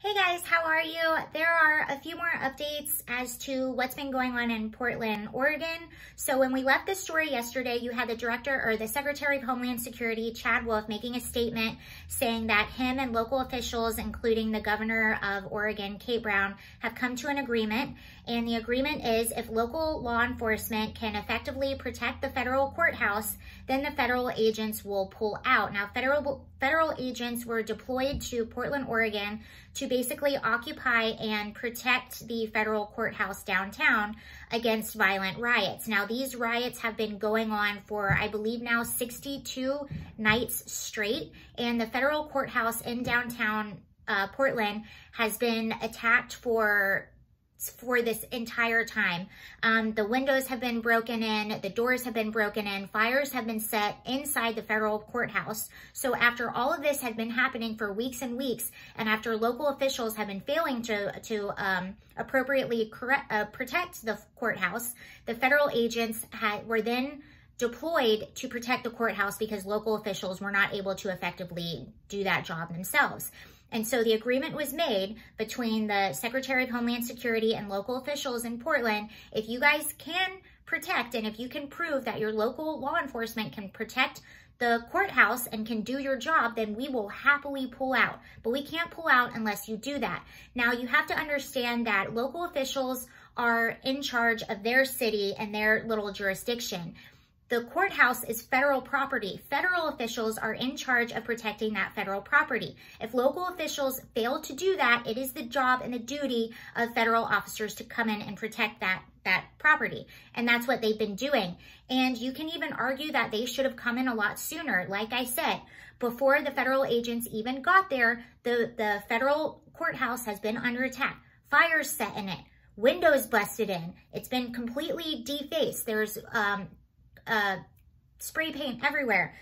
Hey guys, how are you? There are a few more updates as to what's been going on in Portland, Oregon. So when we left this story yesterday, you had the Secretary of Homeland Security, Chad Wolfe, making a statement saying that him and local officials, including the governor of Oregon, Kate Brown, have come to an agreement. And the agreement is if local law enforcement can effectively protect the federal courthouse, then the federal agents will pull out. Now, federal agents were deployed to Portland, Oregon to basically occupy and protect the federal courthouse downtown against violent riots. Now, these riots have been going on for, I believe now, 62 nights straight, and the federal courthouse in downtown Portland has been attacked for this entire time. The windows have been broken in, the doors have been broken in, fires have been set inside the federal courthouse. So after all of this had been happening for weeks and weeks, and after local officials have been failing to appropriately protect the courthouse, the federal agents were then deployed to protect the courthouse because local officials were not able to effectively do that job themselves. And so the agreement was made between the Secretary of Homeland Security and local officials in Portland. If you guys can protect and if you can prove that your local law enforcement can protect the courthouse and can do your job, then we will happily pull out. But we can't pull out unless you do that. Now, you have to understand that local officials are in charge of their city and their little jurisdiction. The courthouse is federal property. Federal officials are in charge of protecting that federal property. If local officials fail to do that, it is the job and the duty of federal officers to come in and protect that property. And that's what they've been doing. And you can even argue that they should have come in a lot sooner. Like I said, before the federal agents even got there, the federal courthouse has been under attack. Fires set in it. Windows busted in. It's been completely defaced. There's spray paint everywhere.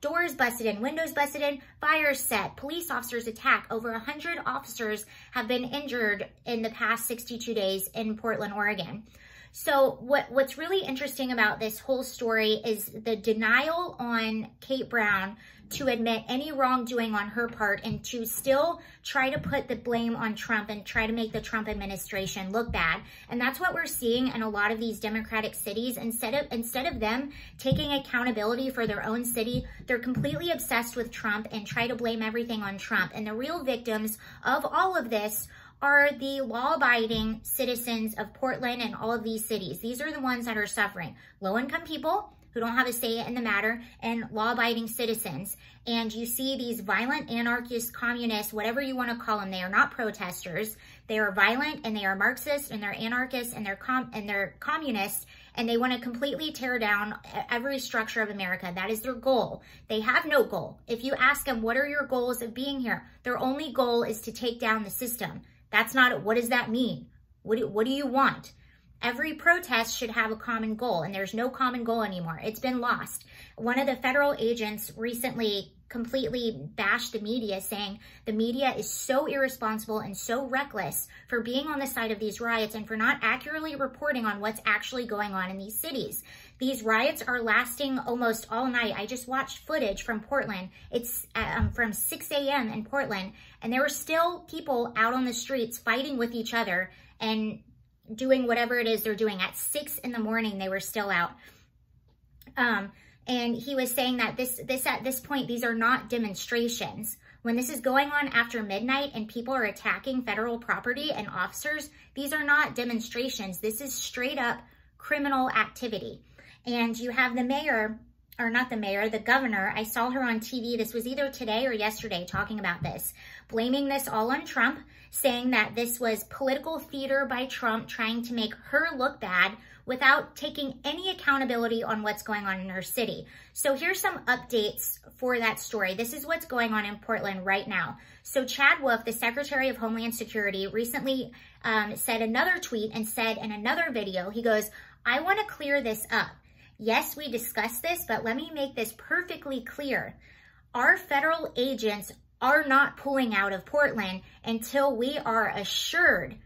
Doors busted in, windows busted in, fires set, police officers attacked. Over 100 officers have been injured in the past 62 days in Portland, Oregon. So what's really interesting about this whole story is the denial on Kate Brown to admit any wrongdoing on her part and to still try to put the blame on Trump and try to make the Trump administration look bad. And that's what we're seeing in a lot of these Democratic cities. Instead of them taking accountability for their own city, they're completely obsessed with Trump and try to blame everything on Trump. And the real victims of all of this are the law-abiding citizens of Portland and all of these cities. These are the ones that are suffering. Low-income people who don't have a say in the matter, and law-abiding citizens. And you see these violent anarchist communists, whatever you want to call them. They are not protesters. They are violent, and they are Marxists, and they're anarchists, and they're communists, and they want to completely tear down every structure of America. That is their goal. They have no goal. If you ask them, what are your goals of being here? Their only goal is to take down the system. That's not, what does that mean? What do you want? Every protest should have a common goal, and there's no common goal anymore. It's been lost. One of the federal agents recently completely bashed the media, saying the media is so irresponsible and so reckless for being on the side of these riots and for not accurately reporting on what's actually going on in these cities. These riots are lasting almost all night. I just watched footage from Portland. It's from 6 a.m. in Portland, and there were still people out on the streets fighting with each other and doing whatever it is they're doing. At 6 in the morning, they were still out. And he was saying that at this point, these are not demonstrations. When this is going on after midnight and people are attacking federal property and officers, these are not demonstrations. This is straight up criminal activity. And you have the mayor, or not the mayor, the governor. I saw her on TV. This was either today or yesterday talking about this, blaming this all on Trump, saying that this was political theater by Trump trying to make her look bad without taking any accountability on what's going on in her city. So here's some updates for that story. This is what's going on in Portland right now. So Chad Wolfe, the Secretary of Homeland Security, recently said another tweet and said in another video, he goes, I want to clear this up. Yes, we discussed this, but let me make this perfectly clear. Our federal agents are not pulling out of Portland until we are assured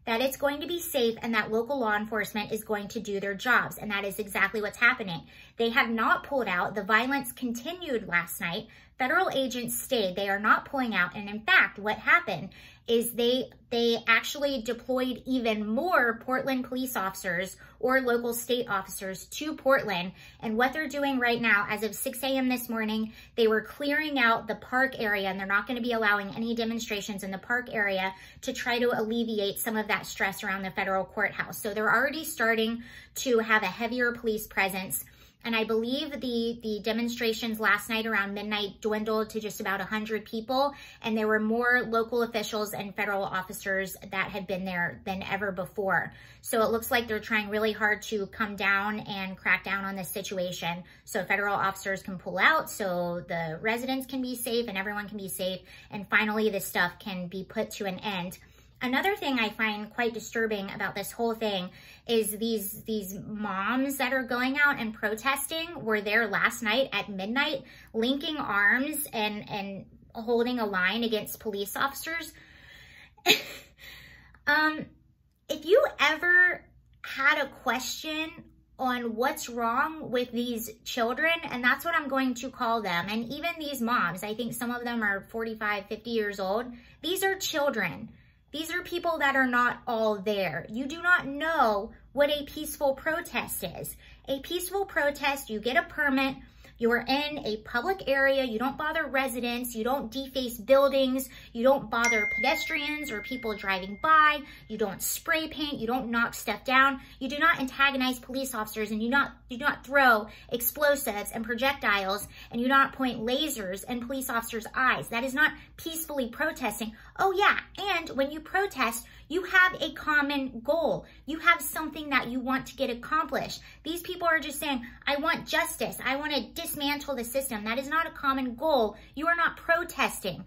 that it's going to be safe and that local law enforcement is going to do their jobs. And that is exactly what's happening. They have not pulled out. The violence continued last night. Federal agents stayed. They are not pulling out. And in fact, what happened is they actually deployed even more Portland police officers or local state officers to Portland. And what they're doing right now, as of 6 a.m. this morning, they were clearing out the park area, and they're not going to be allowing any demonstrations in the park area to try to alleviate some of that stress around the federal courthouse. So they're already starting to have a heavier police presence. And I believe the demonstrations last night around midnight dwindled to just about 100 people. And there were more local officials and federal officers that had been there than ever before. So it looks like they're trying really hard to come down and crack down on this situation so federal officers can pull out, so the residents can be safe and everyone can be safe. And finally, this stuff can be put to an end. Another thing I find quite disturbing about this whole thing is these moms that are going out and protesting were there last night at midnight, linking arms and holding a line against police officers. If you ever had a question on what's wrong with these children, and that's what I'm going to call them, and even these moms, I think some of them are 45, 50 years old. These are children. These are people that are not all there. You do not know what a peaceful protest is. A peaceful protest, you get a permit, you're in a public area, you don't bother residents, you don't deface buildings, you don't bother pedestrians or people driving by, you don't spray paint, you don't knock stuff down, you do not antagonize police officers, and you do not throw explosives and projectiles, and you do not point lasers in police officers' eyes. That is not peacefully protesting. Oh yeah, and when you protest, you have a common goal. You have something that you want to get accomplished. These people are just saying, I want justice. I want to dismantle the system. That is not a common goal. You are not protesting.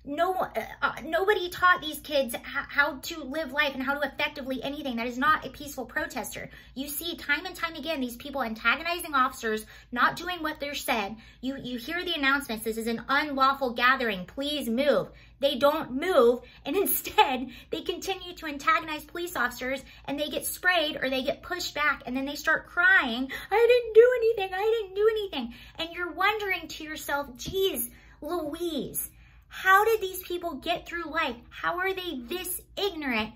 Nobody taught these kids how to live life and how to effectively anything. That is not a peaceful protester. You see time and time again these people antagonizing officers, not doing what they're said. You hear the announcements, this is an unlawful gathering, please move. They don't move, and instead they continue to antagonize police officers, and they get sprayed or they get pushed back, and then they start crying, I didn't do anything, I didn't do anything. And you're wondering to yourself, geez, Louise, how did these people get through life? How are they this ignorant?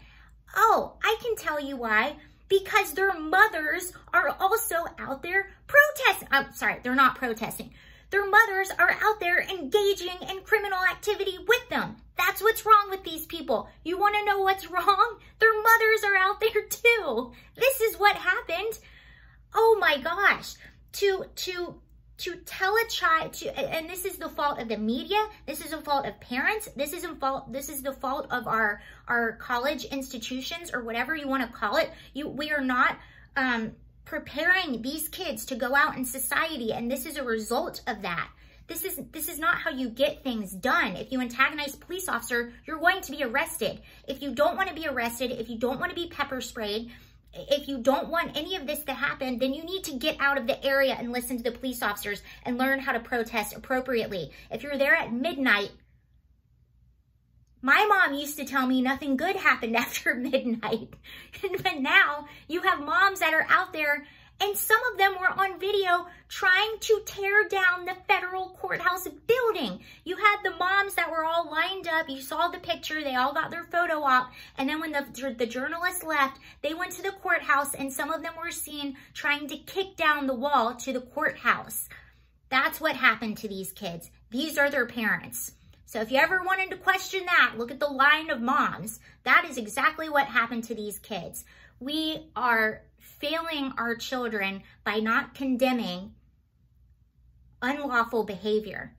Oh, I can tell you why. Because their mothers are also out there protesting. I'm sorry, they're not protesting. Their mothers are out there engaging in criminal activity with them. That's what's wrong with these people. You want to know what's wrong? Their mothers are out there too. This is what happened. Oh my gosh. To tell a child, and this is the fault of the media, this is the fault of parents, this is the fault of our college institutions, or whatever you want to call it. We are not preparing these kids to go out in society, and this is a result of that. This is not how you get things done. If you antagonize a police officer, you're going to be arrested. If you don't want to be arrested, if you don't want to be pepper sprayed, if you don't want any of this to happen, then you need to get out of the area and listen to the police officers and learn how to protest appropriately. If you're there at midnight, my mom used to tell me nothing good happened after midnight. But now you have moms that are out there, and some of them were on video trying to tear down the federal courthouse building. You had the moms that were all lined up. You saw the picture. They all got their photo op. And then when the journalists left, they went to the courthouse, and some of them were seen trying to kick down the wall to the courthouse. That's what happened to these kids. These are their parents. So if you ever wanted to question that, look at the line of moms. That is exactly what happened to these kids. We are failing our children by not condemning unlawful behavior,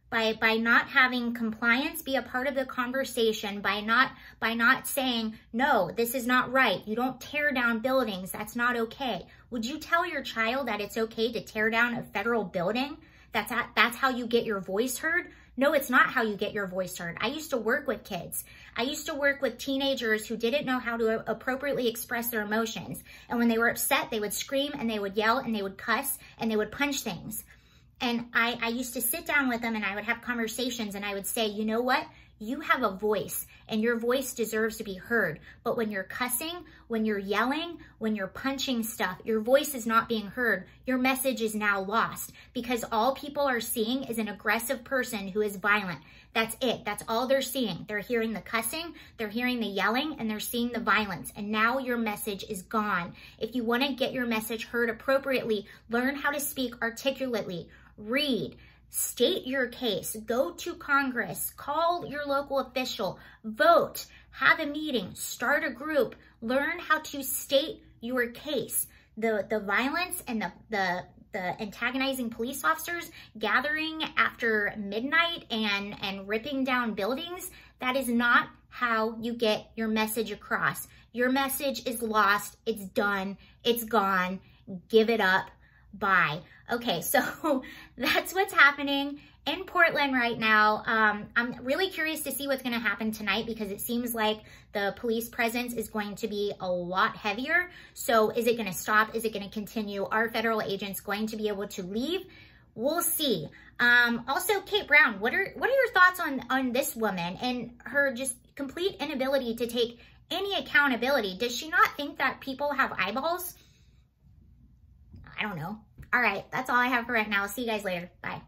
by not having compliance be a part of the conversation, by not saying, no, this is not right. You don't tear down buildings. That's not okay. Would you tell your child that it's okay to tear down a federal building? That's how you get your voice heard? No, it's not how you get your voice heard. I used to work with kids. I used to work with teenagers who didn't know how to appropriately express their emotions. And when they were upset, they would scream and they would yell and they would cuss and they would punch things. And I used to sit down with them, and I would have conversations, and I would say, you know what? You have a voice, and your voice deserves to be heard. But when you're cussing, when you're yelling, when you're punching stuff, your voice is not being heard. Your message is now lost, because all people are seeing is an aggressive person who is violent. That's it. That's all they're seeing. They're hearing the cussing, they're hearing the yelling, and they're seeing the violence. And now your message is gone. If you want to get your message heard appropriately, learn how to speak articulately. Read. State your case. Go to Congress. Call your local official. Vote. Have a meeting. Start a group. Learn how to state your case. The violence and the antagonizing police officers gathering after midnight and ripping down buildings, that is not how you get your message across. Your message is lost. It's done. It's gone. Give it up. Bye. Okay, so that's what's happening in Portland right now. I'm really curious to see what's going to happen tonight, because it seems like the police presence is going to be a lot heavier. So is it going to stop? Is it going to continue? Are federal agents going to be able to leave? We'll see. Also, Kate Brown, what are your thoughts on this woman and her just complete inability to take any accountability? Does she not think that people have eyeballs? I don't know. All right, that's all I have for right now. See you guys later. Bye.